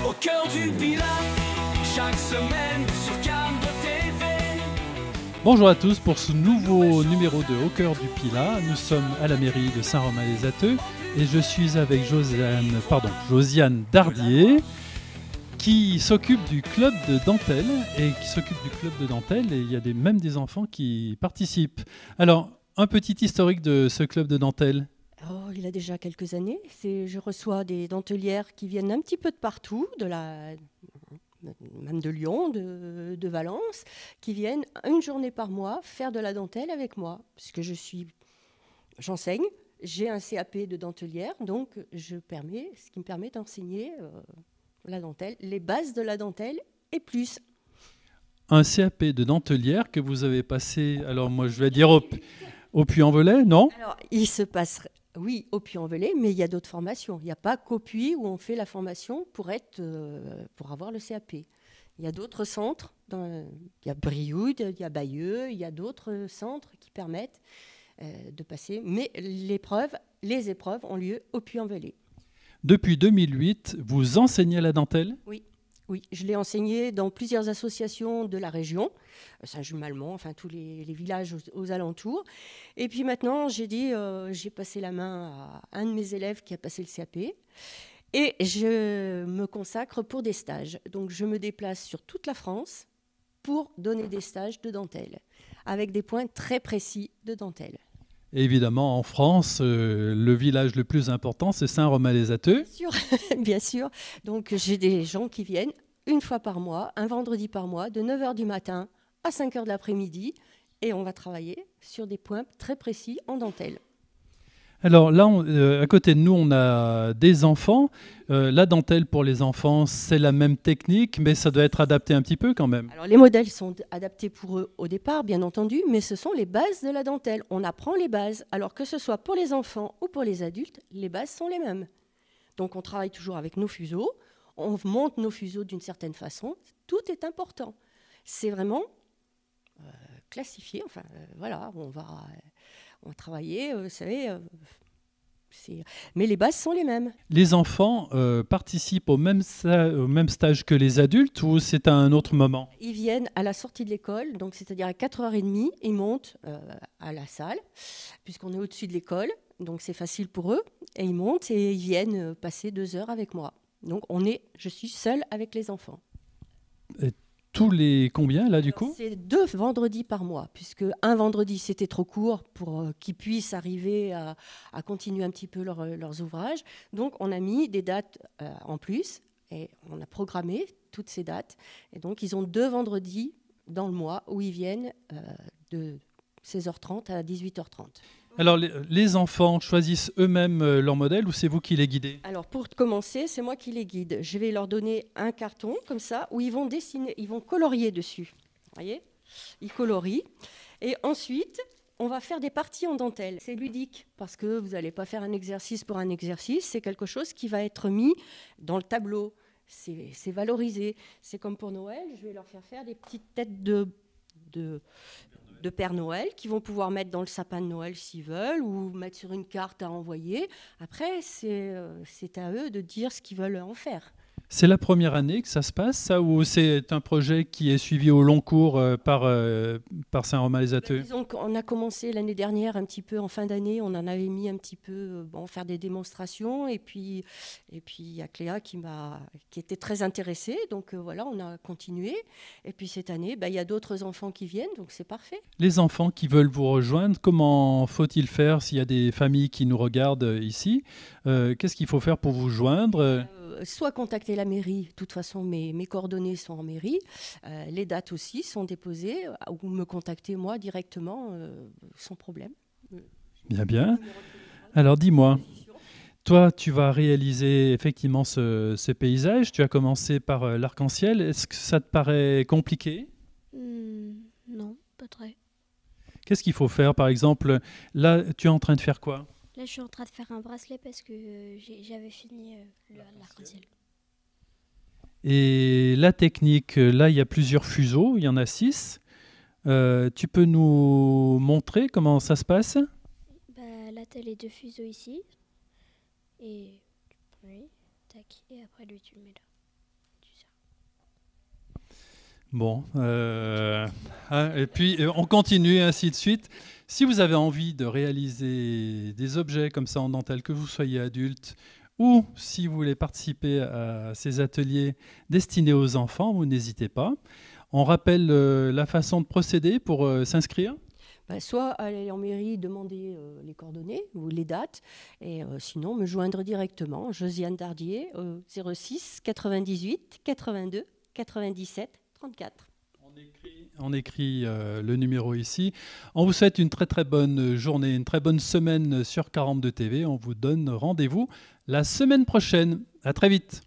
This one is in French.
au cœur du Pilat, chaque semaine sur Cannes TV. Bonjour à tous pour ce nouveau numéro de Au cœur du Pilat. Nous sommes à la mairie de Saint-Romain-les-Atteux et je suis avec Josiane Dardier qui s'occupe du club de dentelle et il y a même des enfants qui participent. Alors, un petit historique de ce club de dentelle. Oh, il a déjà quelques années. Je reçois des dentelières qui viennent un petit peu de partout, même de Lyon, de Valence, qui viennent une journée par mois faire de la dentelle avec moi. Parce que j'enseigne, j'ai un CAP de dentelière, donc ce qui me permet d'enseigner la dentelle, les bases de la dentelle et plus. Un CAP de dentelière que vous avez passé, alors moi je vais dire au Puy-en-Velay, non ? Alors, il se passe... Oui, au Puy-en-Velay, mais il y a d'autres formations. Il n'y a pas qu'au Puy où on fait la formation pour avoir le CAP. Il y a d'autres centres. Il y a Brioude, il y a Bayeux, il y a d'autres centres qui permettent de passer. Mais les épreuves ont lieu au Puy-en-Velay. Depuis 2008, vous enseignez la dentelle ? Oui, je l'ai enseigné dans plusieurs associations de la région, Saint-Jules-Malmont, enfin tous les villages aux alentours. Et puis maintenant, j'ai passé la main à un de mes élèves qui a passé le CAP. Et je me consacre pour des stages. Donc je me déplace sur toute la France pour donner des stages de dentelle, avec des points très précis de dentelle. Et évidemment, en France, le village le plus important, c'est Saint-Romain-les-Atteux. Bien sûr. Donc, j'ai des gens qui viennent une fois par mois, un vendredi par mois, de 9h du matin à 5h de l'après-midi. Et on va travailler sur des points très précis en dentelle. Alors là, à côté de nous, on a des enfants. La dentelle pour les enfants, c'est la même technique, mais ça doit être adapté un petit peu quand même. Alors les modèles sont adaptés pour eux au départ, bien entendu, mais ce sont les bases de la dentelle. On apprend les bases. Alors que ce soit pour les enfants ou pour les adultes, les bases sont les mêmes. Donc on travaille toujours avec nos fuseaux. On monte nos fuseaux d'une certaine façon. Tout est important. C'est vraiment classifié. Enfin, voilà, on va travailler, vous savez... Mais les bases sont les mêmes. Les enfants participent au même stage que les adultes ou c'est à un autre moment ? Ils viennent à la sortie de l'école, donc c'est-à-dire à 4h30, ils montent à la salle, puisqu'on est au-dessus de l'école, donc c'est facile pour eux, et ils montent et ils viennent passer 2 heures avec moi. Donc je suis seule avec les enfants. Et tous les combien là du coup ? C'est 2 vendredis par mois, puisque un vendredi c'était trop court pour qu'ils puissent arriver à continuer un petit peu leurs ouvrages. Donc on a mis des dates en plus et on a programmé toutes ces dates. Et donc ils ont 2 vendredis dans le mois où ils viennent de 16h30 à 18h30. Alors les enfants choisissent eux-mêmes leur modèle ou c'est vous qui les guidez ? Alors pour commencer, c'est moi qui les guide. Je vais leur donner un carton comme ça où ils vont dessiner, ils vont colorier dessus. Vous voyez ? Ils colorient. Et ensuite, on va faire des parties en dentelle. C'est ludique parce que vous n'allez pas faire un exercice pour un exercice. C'est quelque chose qui va être mis dans le tableau. C'est valorisé. C'est comme pour Noël, je vais leur faire des petites têtes de Père Noël qui vont pouvoir mettre dans le sapin de Noël s'ils veulent ou mettre sur une carte à envoyer. Après, c'est à eux de dire ce qu'ils veulent en faire. C'est la première année que ça se passe, ça, ou c'est un projet qui est suivi au long cours par Saint-Romain-les-Atteux ? Disons qu'on a commencé l'année dernière un petit peu en fin d'année, on en avait mis un petit peu, faire des démonstrations, et puis il y a Cléa qui était très intéressée, donc voilà, on a continué. Et puis cette année, il y a d'autres enfants qui viennent, donc c'est parfait. Les enfants qui veulent vous rejoindre, comment faut-il faire s'il y a des familles qui nous regardent ici ? Qu'est-ce qu'il faut faire pour vous joindre ? Soit contacter la mairie, de toute façon mes coordonnées sont en mairie, les dates aussi sont déposées, ou me contacter moi directement sans problème. Bien. Alors dis-moi, toi tu vas réaliser effectivement ce paysage, tu as commencé par l'arc-en-ciel, est-ce que ça te paraît compliqué ? Non, pas très. Qu'est-ce qu'il faut faire par exemple ? Là tu es en train de faire quoi ? Là, je suis en train de faire un bracelet parce que j'avais fini l'arc-en-ciel. Et la technique, là, il y a plusieurs fuseaux, il y en a 6. Tu peux nous montrer comment ça se passe ? Là, tu as les 2 fuseaux ici. Et oui, tac. Et après, lui, tu le mets là. Bon, et puis on continue, et ainsi de suite. Si vous avez envie de réaliser des objets comme ça en dentelle, que vous soyez adulte ou si vous voulez participer à ces ateliers destinés aux enfants, vous n'hésitez pas. On rappelle la façon de procéder pour s'inscrire. Soit aller en mairie, demander les coordonnées ou les dates, et sinon me joindre directement, Josiane Dardier, 06 98 82 97 34. On écrit le numéro ici. On vous souhaite une très très bonne journée, une très bonne semaine sur 42 TV. On vous donne rendez-vous la semaine prochaine. À très vite.